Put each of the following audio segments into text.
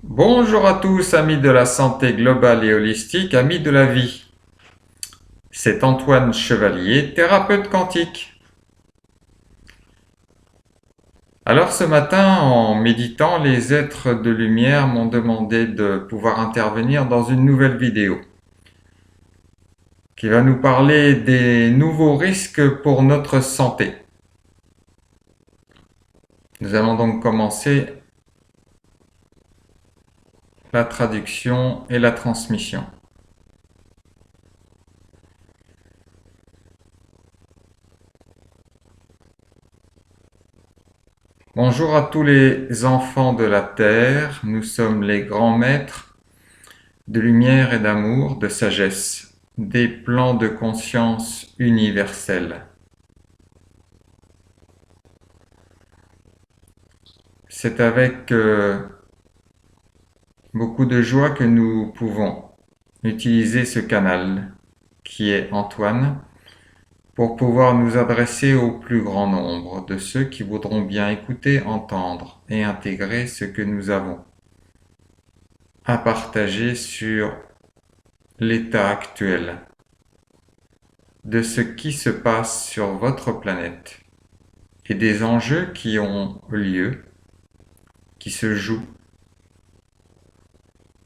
Bonjour à tous, amis de la santé globale et holistique, amis de la vie. C'est Antoine Chevalier, thérapeute quantique. Alors ce matin, en méditant, les êtres de lumière m'ont demandé de pouvoir intervenir dans une nouvelle vidéo qui va nous parler des nouveaux risques pour notre santé. Nous allons donc commencer la traduction et la transmission. Bonjour à tous les enfants de la Terre, nous sommes les grands maîtres de lumière et d'amour, de sagesse, des plans de conscience universels. C'est avec beaucoup de joie que nous pouvons utiliser ce canal qui est Antoine pour pouvoir nous adresser au plus grand nombre de ceux qui voudront bien écouter, entendre et intégrer ce que nous avons à partager sur l'état actuel de ce qui se passe sur votre planète et des enjeux qui ont lieu, qui se jouent,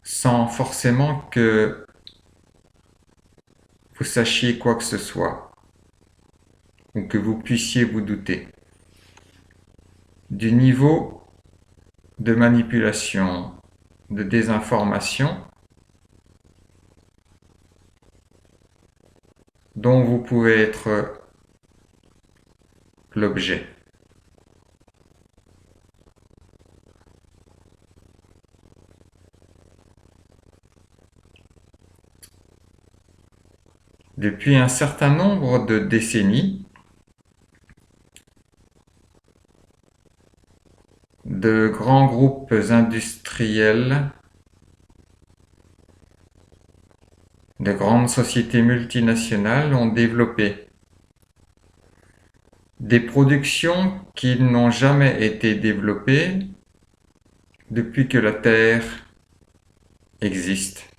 sans forcément que vous sachiez quoi que ce soit, ou que vous puissiez vous douter du niveau de manipulation, de désinformation dont vous pouvez être l'objet. Depuis un certain nombre de décennies, de grands groupes industriels, de grandes sociétés multinationales ont développé des productions qui n'ont jamais été développées depuis que la Terre existe,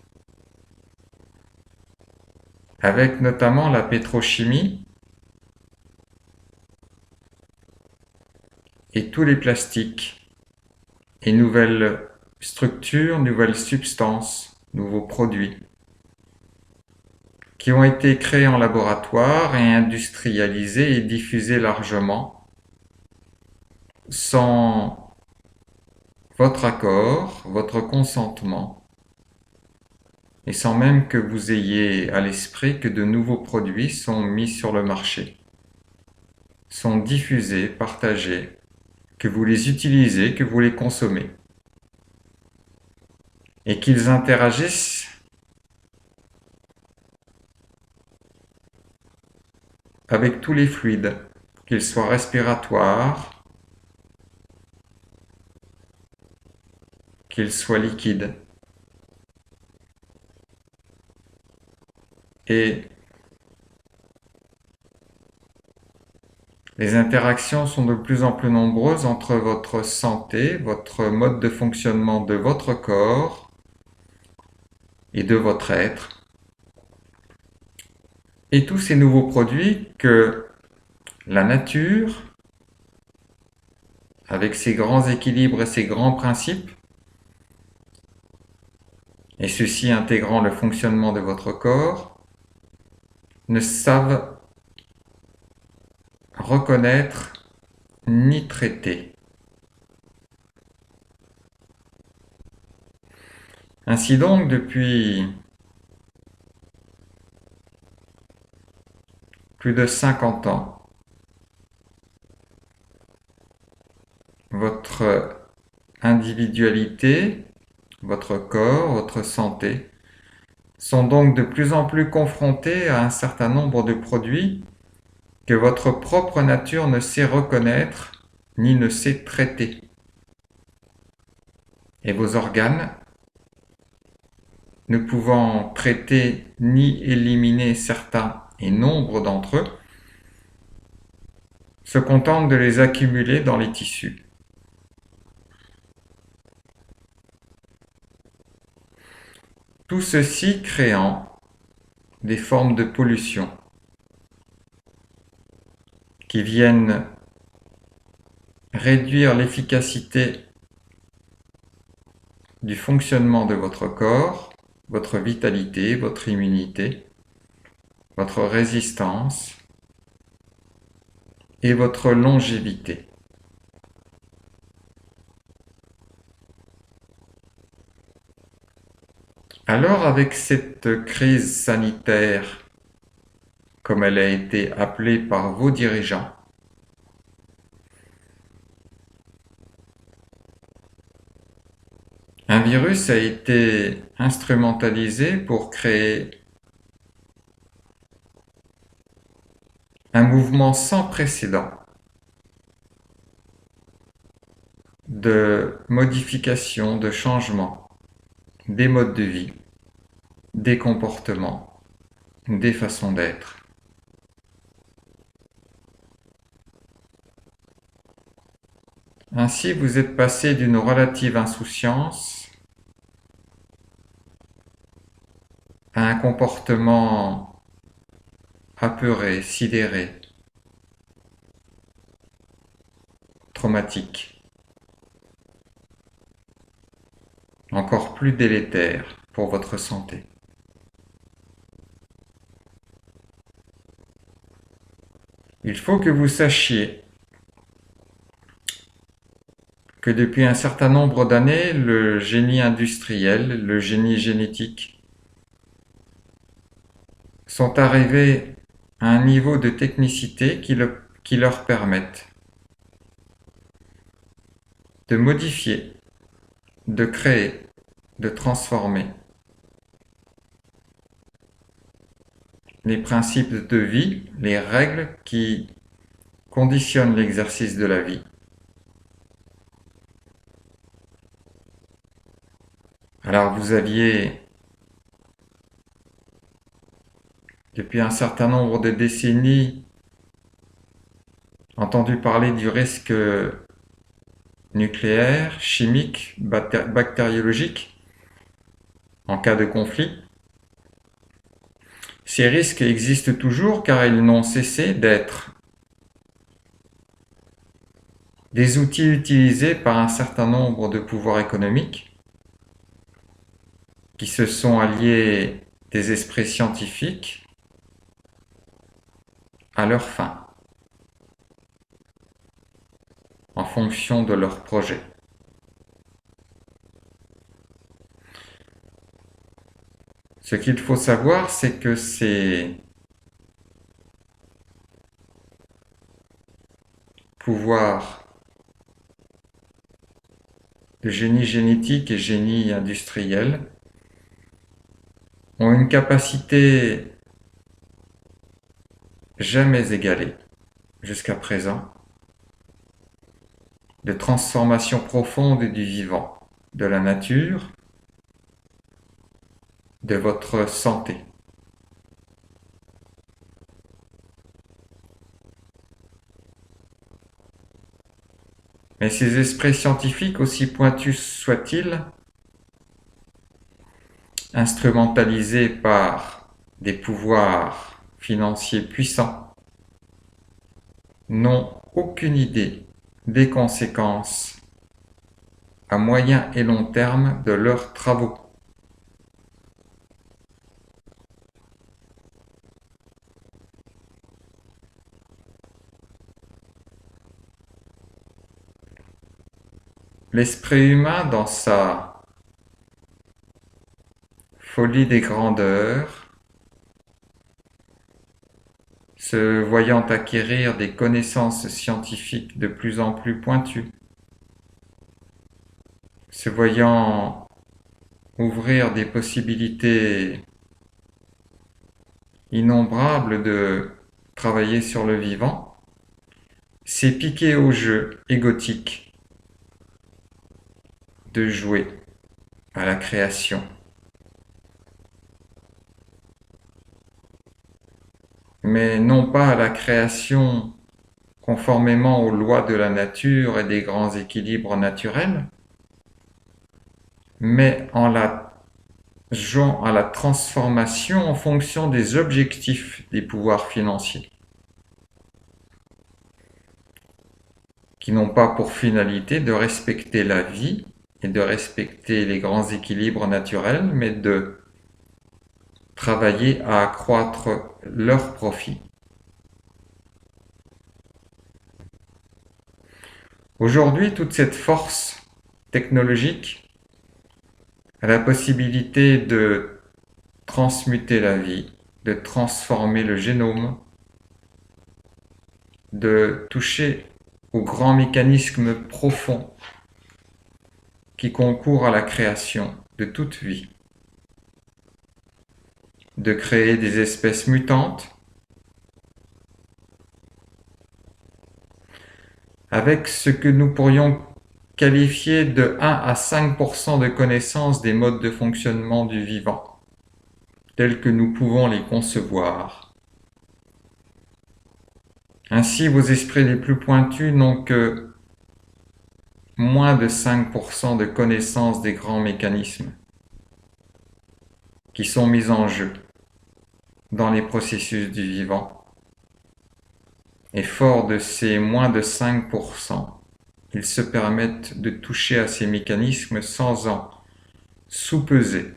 avec notamment la pétrochimie et tous les plastiques et nouvelles structures, nouvelles substances, nouveaux produits qui ont été créés en laboratoire et industrialisés et diffusés largement sans votre accord, votre consentement, et sans même que vous ayez à l'esprit que de nouveaux produits sont mis sur le marché, sont diffusés, partagés, que vous les utilisez, que vous les consommez, et qu'ils interagissent avec tous les fluides, qu'ils soient respiratoires, qu'ils soient liquides. Et les interactions sont de plus en plus nombreuses entre votre santé, votre mode de fonctionnement de votre corps et de votre être, et tous ces nouveaux produits que la nature, avec ses grands équilibres et ses grands principes, et ceci intégrant le fonctionnement de votre corps, ne savent reconnaître ni traiter. Ainsi donc, depuis plus de 50 ans, votre individualité, votre corps, votre santé sont donc de plus en plus confrontés à un certain nombre de produits que votre propre nature ne sait reconnaître ni ne sait traiter. Et vos organes, ne pouvant traiter ni éliminer certains et nombre d'entre eux, se contentent de les accumuler dans les tissus. Tout ceci créant des formes de pollution qui viennent réduire l'efficacité du fonctionnement de votre corps, votre vitalité, votre immunité, votre résistance et votre longévité. Alors, avec cette crise sanitaire, comme elle a été appelée par vos dirigeants, un virus a été instrumentalisé pour créer un mouvement sans précédent de modification, de changement des modes de vie, des comportements, des façons d'être. Ainsi, vous êtes passé d'une relative insouciance à un comportement apeuré, sidéré, traumatique, encore plus délétère pour votre santé. Il faut que vous sachiez que depuis un certain nombre d'années, le génie industriel, le génie génétique, sont arrivés à un niveau de technicité qui leur permettent de modifier, de créer, de transformer les principes de vie, les règles qui conditionnent l'exercice de la vie. Alors vous aviez, depuis un certain nombre de décennies, entendu parler du risque nucléaire, chimique, bactériologique en cas de conflit. Ces risques existent toujours car ils n'ont cessé d'être des outils utilisés par un certain nombre de pouvoirs économiques qui se sont alliés des esprits scientifiques à leurs fins, en fonction de leurs projets. Ce qu'il faut savoir, c'est que ces pouvoirs de génie génétique et génie industriel ont une capacité jamais égalée jusqu'à présent de transformation profonde du vivant, de la nature, de votre santé. Mais ces esprits scientifiques, aussi pointus soient-ils, instrumentalisés par des pouvoirs financiers puissants, n'ont aucune idée des conséquences à moyen et long terme de leurs travaux. L'esprit humain, dans sa folie des grandeurs, se voyant acquérir des connaissances scientifiques de plus en plus pointues, se voyant ouvrir des possibilités innombrables de travailler sur le vivant, s'est piqué au jeu égotique de jouer à la création. Mais non pas à la création conformément aux lois de la nature et des grands équilibres naturels, mais en la jouant à la transformation en fonction des objectifs des pouvoirs financiers, qui n'ont pas pour finalité de respecter la vie et de respecter les grands équilibres naturels, mais de travailler à accroître leurs profits. Aujourd'hui, toute cette force technologique a la possibilité de transmuter la vie, de transformer le génome, de toucher aux grands mécanismes profonds qui concourent à la création de toute vie, de créer des espèces mutantes avec ce que nous pourrions qualifier de 1 à 5% de connaissance des modes de fonctionnement du vivant, tels que nous pouvons les concevoir. Ainsi, vos esprits les plus pointus n'ont que moins de 5% de connaissance des grands mécanismes qui sont mis en jeu dans les processus du vivant. Et fort de ces moins de 5%, ils se permettent de toucher à ces mécanismes sans en sous-peser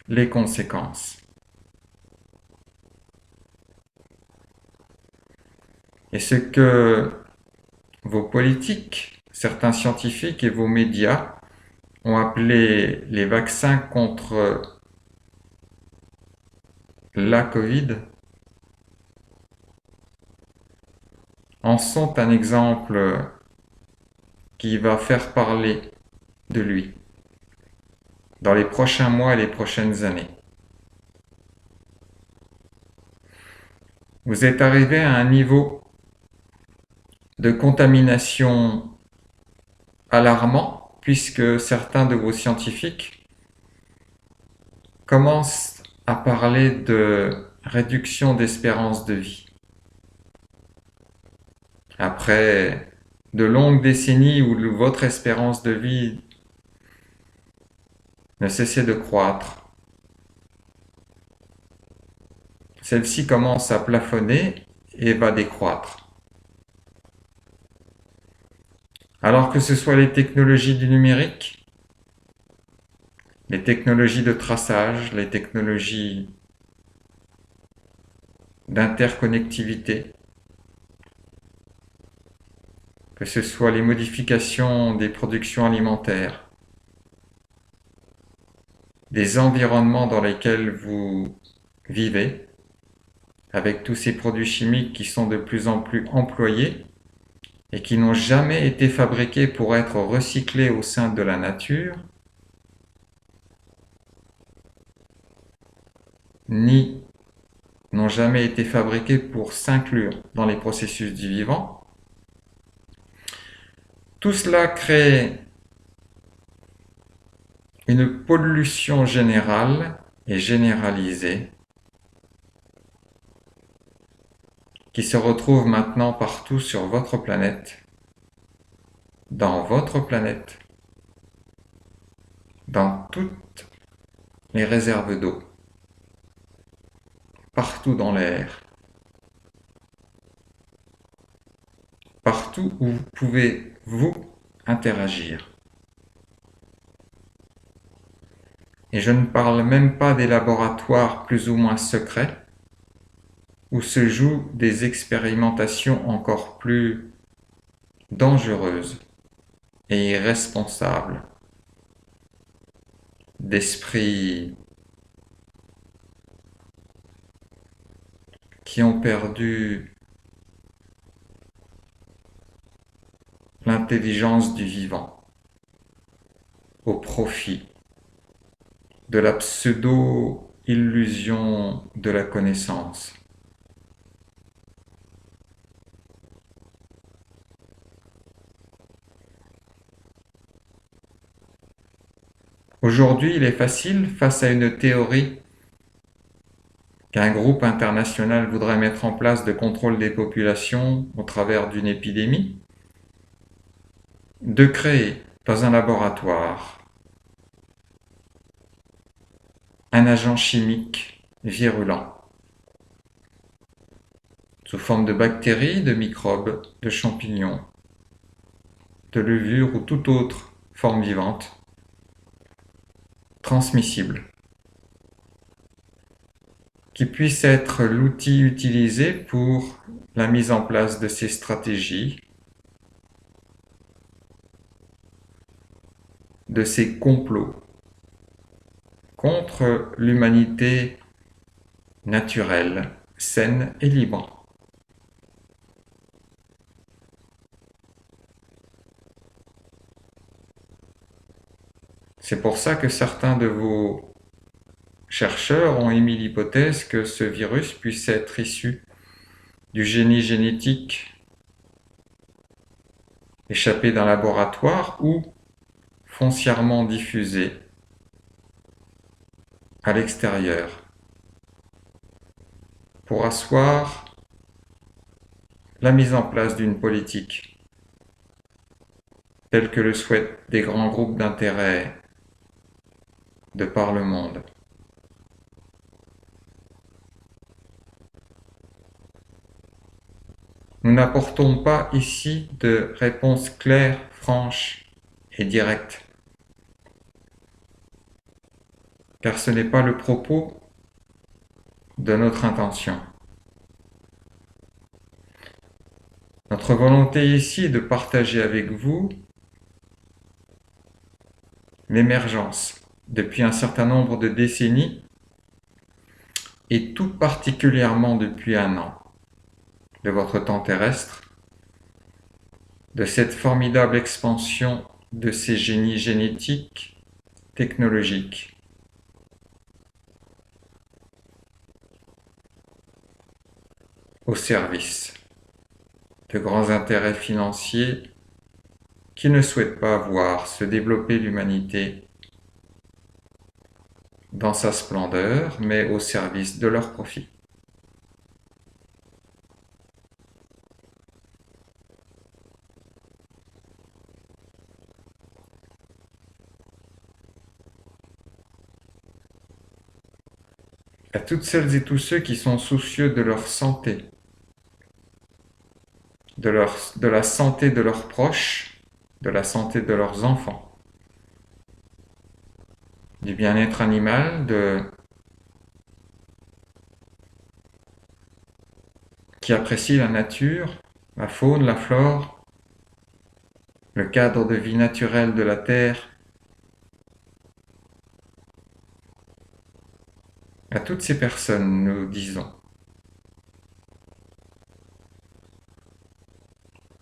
les conséquences. Et ce que vos politiques, certains scientifiques et vos médias ont appelé les vaccins contre la Covid en sont un exemple qui va faire parler de lui dans les prochains mois et les prochaines années. Vous êtes arrivé à un niveau de contamination alarmant puisque certains de vos scientifiques commencent à parler de réduction d'espérance de vie. Après de longues décennies où votre espérance de vie ne cessait de croître, celle-ci commence à plafonner et va décroître. Alors que ce soit les technologies du numérique, les technologies de traçage, les technologies d'interconnectivité, que ce soit les modifications des productions alimentaires, des environnements dans lesquels vous vivez, avec tous ces produits chimiques qui sont de plus en plus employés et qui n'ont jamais été fabriqués pour être recyclés au sein de la nature, ni n'ont jamais été fabriqués pour s'inclure dans les processus du vivant. Tout cela crée une pollution générale et généralisée qui se retrouve maintenant partout sur votre planète, dans votre planète, dans toutes les réserves d'eau, partout dans l'air, partout où vous pouvez vous interagir. Et je ne parle même pas des laboratoires plus ou moins secrets où se jouent des expérimentations encore plus dangereuses et irresponsables d'esprits qui ont perdu l'intelligence du vivant au profit de la pseudo-illusion de la connaissance. Aujourd'hui, il est facile, face à une théorie qu'un groupe international voudrait mettre en place de contrôle des populations au travers d'une épidémie, de créer dans un laboratoire un agent chimique virulent, sous forme de bactéries, de microbes, de champignons, de levures ou toute autre forme vivante, transmissible, qui puisse être l'outil utilisé pour la mise en place de ces stratégies, de ces complots contre l'humanité naturelle, saine et libre. C'est pour ça que certains de vos chercheurs ont émis l'hypothèse que ce virus puisse être issu du génie génétique échappé d'un laboratoire ou foncièrement diffusé à l'extérieur pour asseoir la mise en place d'une politique telle que le souhaitent des grands groupes d'intérêt de par le monde. Nous n'apportons pas ici de réponse claire, franche et directe, car ce n'est pas le propos de notre intention. Notre volonté ici est de partager avec vous l'émergence, depuis un certain nombre de décennies, et tout particulièrement depuis 1 an, de votre temps terrestre, de cette formidable expansion de ces génies génétiques, technologiques, au service de grands intérêts financiers qui ne souhaitent pas voir se développer l'humanité dans sa splendeur, mais au service de leur profit. À toutes celles et tous ceux qui sont soucieux de leur santé, de la santé de leurs proches, de la santé de leurs enfants, du bien-être animal, qui apprécient la nature, la faune, la flore, le cadre de vie naturel de la Terre. À toutes ces personnes, nous disons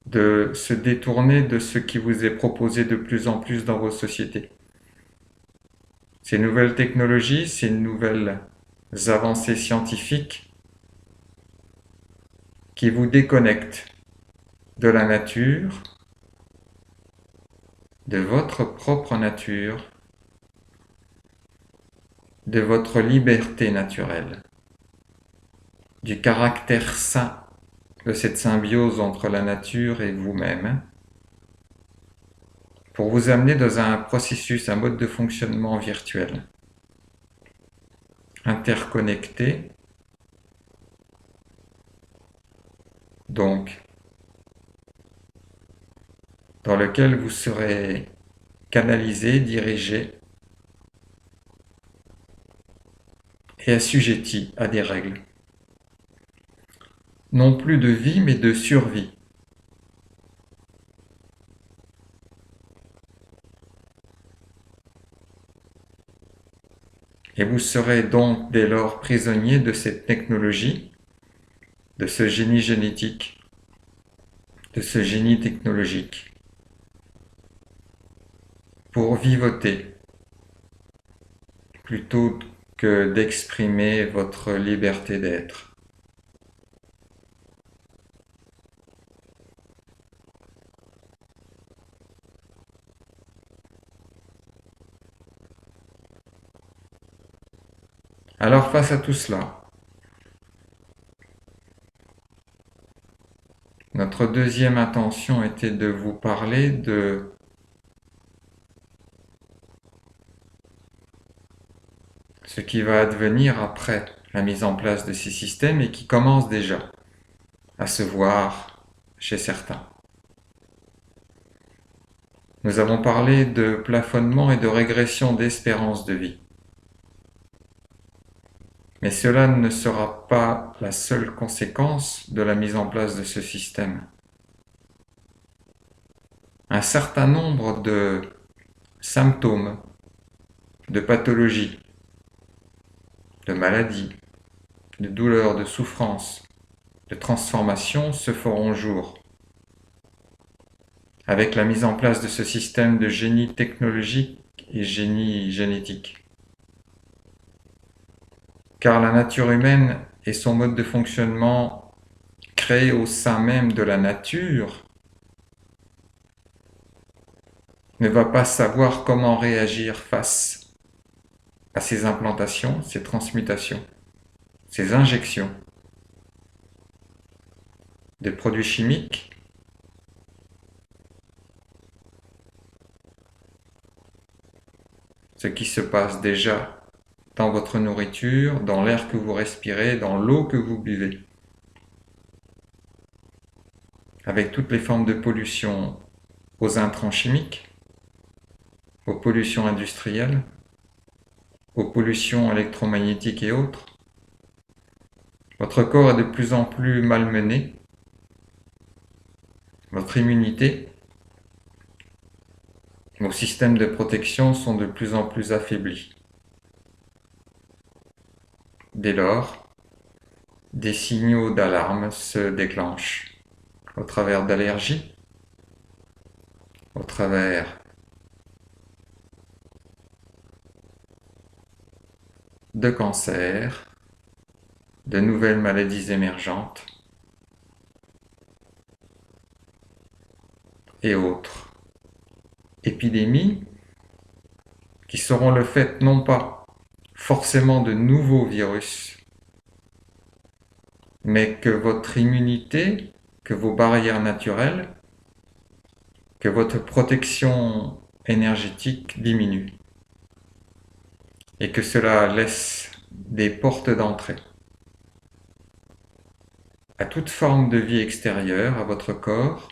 de se détourner de ce qui vous est proposé de plus en plus dans vos sociétés. Ces nouvelles technologies, ces nouvelles avancées scientifiques qui vous déconnectent de la nature, de votre propre nature, de votre liberté naturelle, du caractère sain de cette symbiose entre la nature et vous-même, pour vous amener dans un processus, un mode de fonctionnement virtuel, interconnecté, donc dans lequel vous serez canalisé, dirigé et assujetti à des règles. Non plus de vie, mais de survie. Et vous serez donc dès lors prisonnier de cette technologie, de ce génie génétique, de ce génie technologique, pour vivoter, plutôt que d'exprimer votre liberté d'être. Alors face à tout cela, notre deuxième intention était de vous parler de ce qui va advenir après la mise en place de ces systèmes et qui commence déjà à se voir chez certains. Nous avons parlé de plafonnement et de régression d'espérance de vie. Mais cela ne sera pas la seule conséquence de la mise en place de ce système. Un certain nombre de symptômes, de pathologies, de maladies, de douleurs, de souffrances, de transformations se feront jour avec la mise en place de ce système de génie technologique et génie génétique. Car la nature humaine et son mode de fonctionnement créé au sein même de la nature ne va pas savoir comment réagir face à ces implantations, ces transmutations, ces injections de produits chimiques ce qui se passe déjà dans votre nourriture, dans l'air que vous respirez, dans l'eau que vous buvez, avec toutes les formes de pollution aux intrants chimiques, aux pollutions industrielles, aux pollutions électromagnétiques et autres. Votre corps est de plus en plus malmené, votre immunité, vos systèmes de protection sont de plus en plus affaiblis. Dès lors, des signaux d'alarme se déclenchent au travers d'allergies, au travers de cancers, de nouvelles maladies émergentes et autres épidémies qui seront le fait non pas forcément de nouveaux virus, mais que votre immunité, que vos barrières naturelles, que votre protection énergétique diminue et que cela laisse des portes d'entrée à toute forme de vie extérieure à votre corps,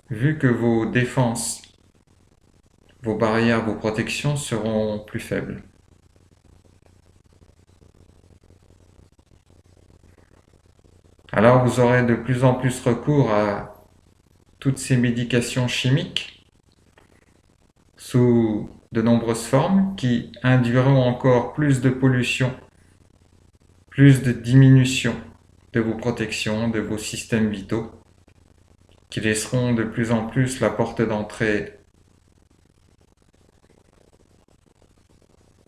vu que vos défenses, vos barrières, vos protections seront plus faibles. Alors vous aurez de plus en plus recours à toutes ces médications chimiques sous de nombreuses formes qui induiront encore plus de pollution, plus de diminution de vos protections, de vos systèmes vitaux, qui laisseront de plus en plus la porte d'entrée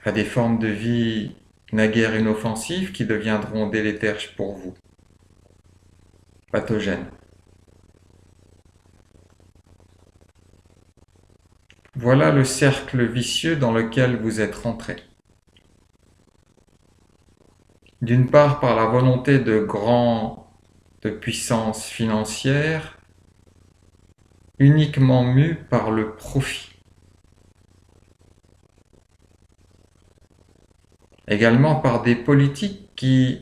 à des formes de vie naguère inoffensives qui deviendront délétères pour vous, pathogènes. Voilà le cercle vicieux dans lequel vous êtes rentré. D'une part par la volonté de puissance financière, uniquement mue par le profit. Également par des politiques qui,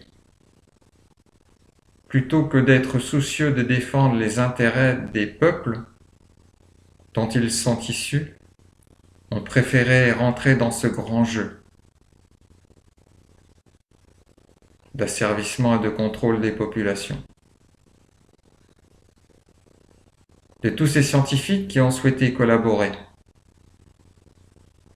plutôt que d'être soucieux de défendre les intérêts des peuples dont ils sont issus, ont préféré rentrer dans ce grand jeu d'asservissement et de contrôle des populations. De tous ces scientifiques qui ont souhaité collaborer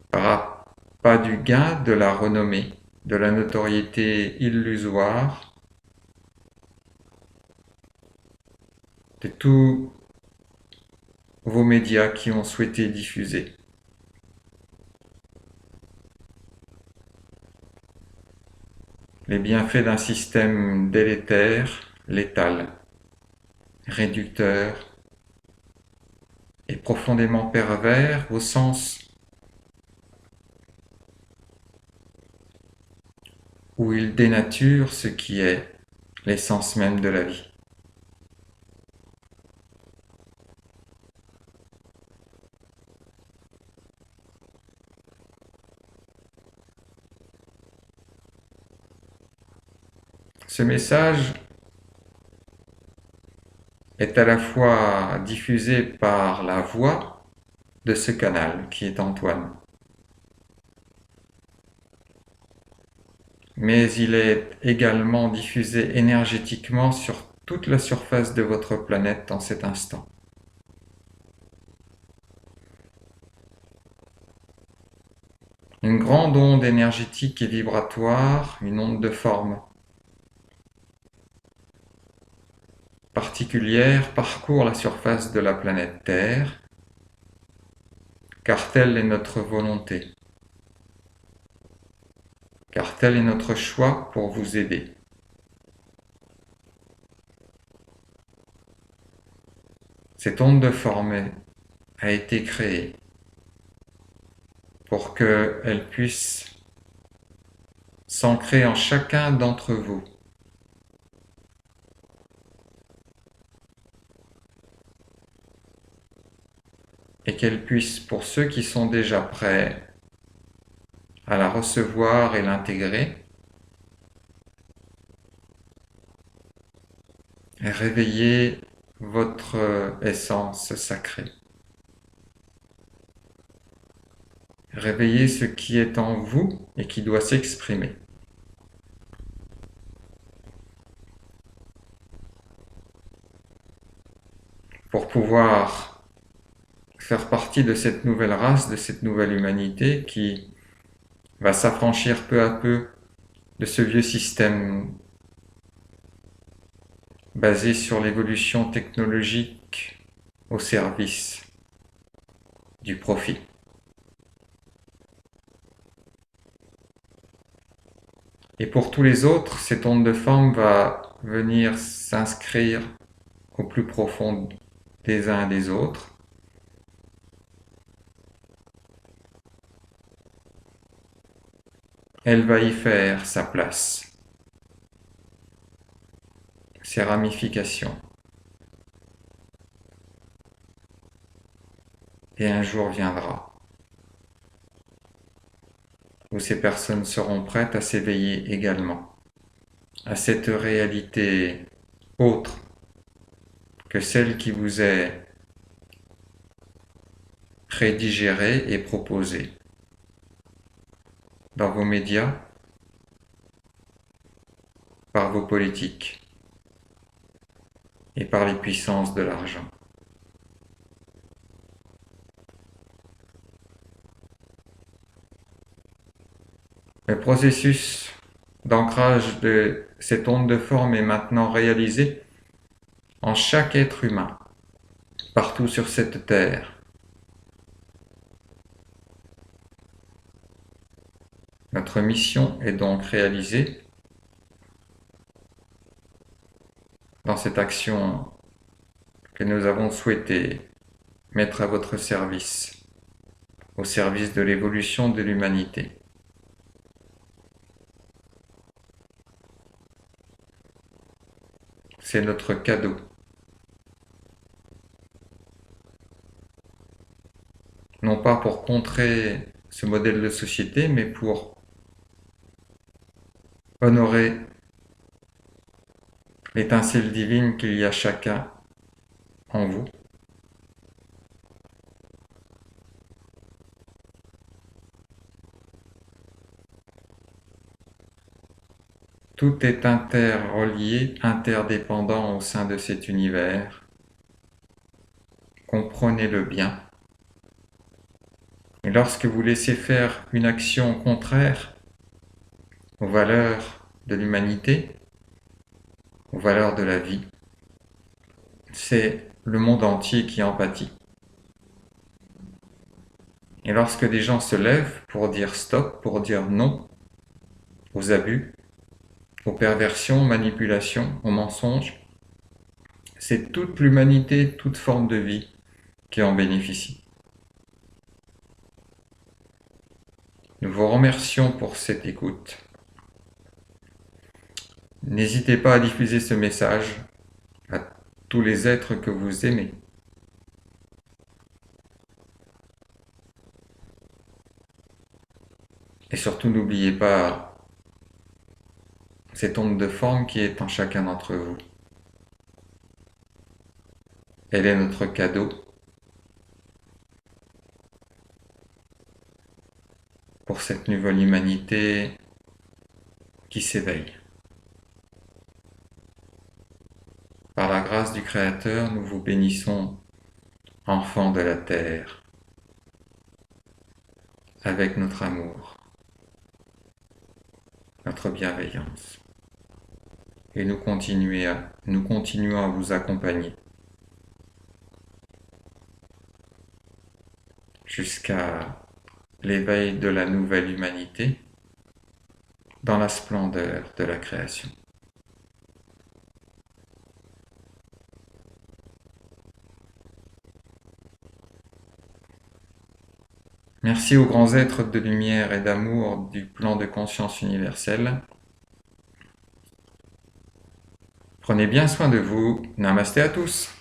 par pas du gain, de la renommée, de la notoriété illusoire, de tous vos médias qui ont souhaité diffuser. Les bienfaits d'un système délétère, létal, réducteur et profondément pervers au sens où il dénature ce qui est l'essence même de la vie. Ce message est à la fois diffusé par la voix de ce canal qui est Antoine, mais il est également diffusé énergétiquement sur toute la surface de votre planète en cet instant. Une grande onde énergétique et vibratoire, une onde de forme particulière parcourt la surface de la planète Terre, car telle est notre volonté, car tel est notre choix pour vous aider. Cette onde de forme a été créée pour qu'elle puisse s'ancrer en chacun d'entre vous. Et qu'elle puisse, pour ceux qui sont déjà prêts à la recevoir et l'intégrer, réveiller votre essence sacrée. Réveiller ce qui est en vous et qui doit s'exprimer. Pour pouvoir faire partie de cette nouvelle race, de cette nouvelle humanité qui va s'affranchir peu à peu de ce vieux système basé sur l'évolution technologique au service du profit. Et pour tous les autres, cette onde de forme va venir s'inscrire au plus profond des uns et des autres. Elle va y faire sa place, ses ramifications. Et un jour viendra où ces personnes seront prêtes à s'éveiller également à cette réalité autre que celle qui vous est prédigérée et proposée dans vos médias, par vos politiques et par les puissances de l'argent. Le processus d'ancrage de cette onde de forme est maintenant réalisé en chaque être humain, partout sur cette terre. Notre mission est donc réalisée dans cette action que nous avons souhaité mettre à votre service, au service de l'évolution de l'humanité. C'est notre cadeau. Non pas pour contrer ce modèle de société, mais pour honorer l'étincelle divine qu'il y a chacun en vous. Tout est interrelié, interdépendant au sein de cet univers. Comprenez-le bien. Et lorsque vous laissez faire une action contraire aux valeurs de l'humanité, aux valeurs de la vie, c'est le monde entier qui en pâtit. Et lorsque des gens se lèvent pour dire stop, pour dire non aux abus, aux perversions, aux manipulations, aux mensonges, c'est toute l'humanité, toute forme de vie qui en bénéficie. Nous vous remercions pour cette écoute. N'hésitez pas à diffuser ce message à tous les êtres que vous aimez. Et surtout, n'oubliez pas cette onde de forme qui est en chacun d'entre vous. Elle est notre cadeau pour cette nouvelle humanité qui s'éveille. Par la grâce du Créateur, nous vous bénissons, enfants de la terre, avec notre amour, notre bienveillance. Et nous continuons à vous accompagner jusqu'à l'éveil de la nouvelle humanité dans la splendeur de la création. Merci aux grands êtres de lumière et d'amour du plan de conscience universelle. Prenez bien soin de vous. Namasté à tous.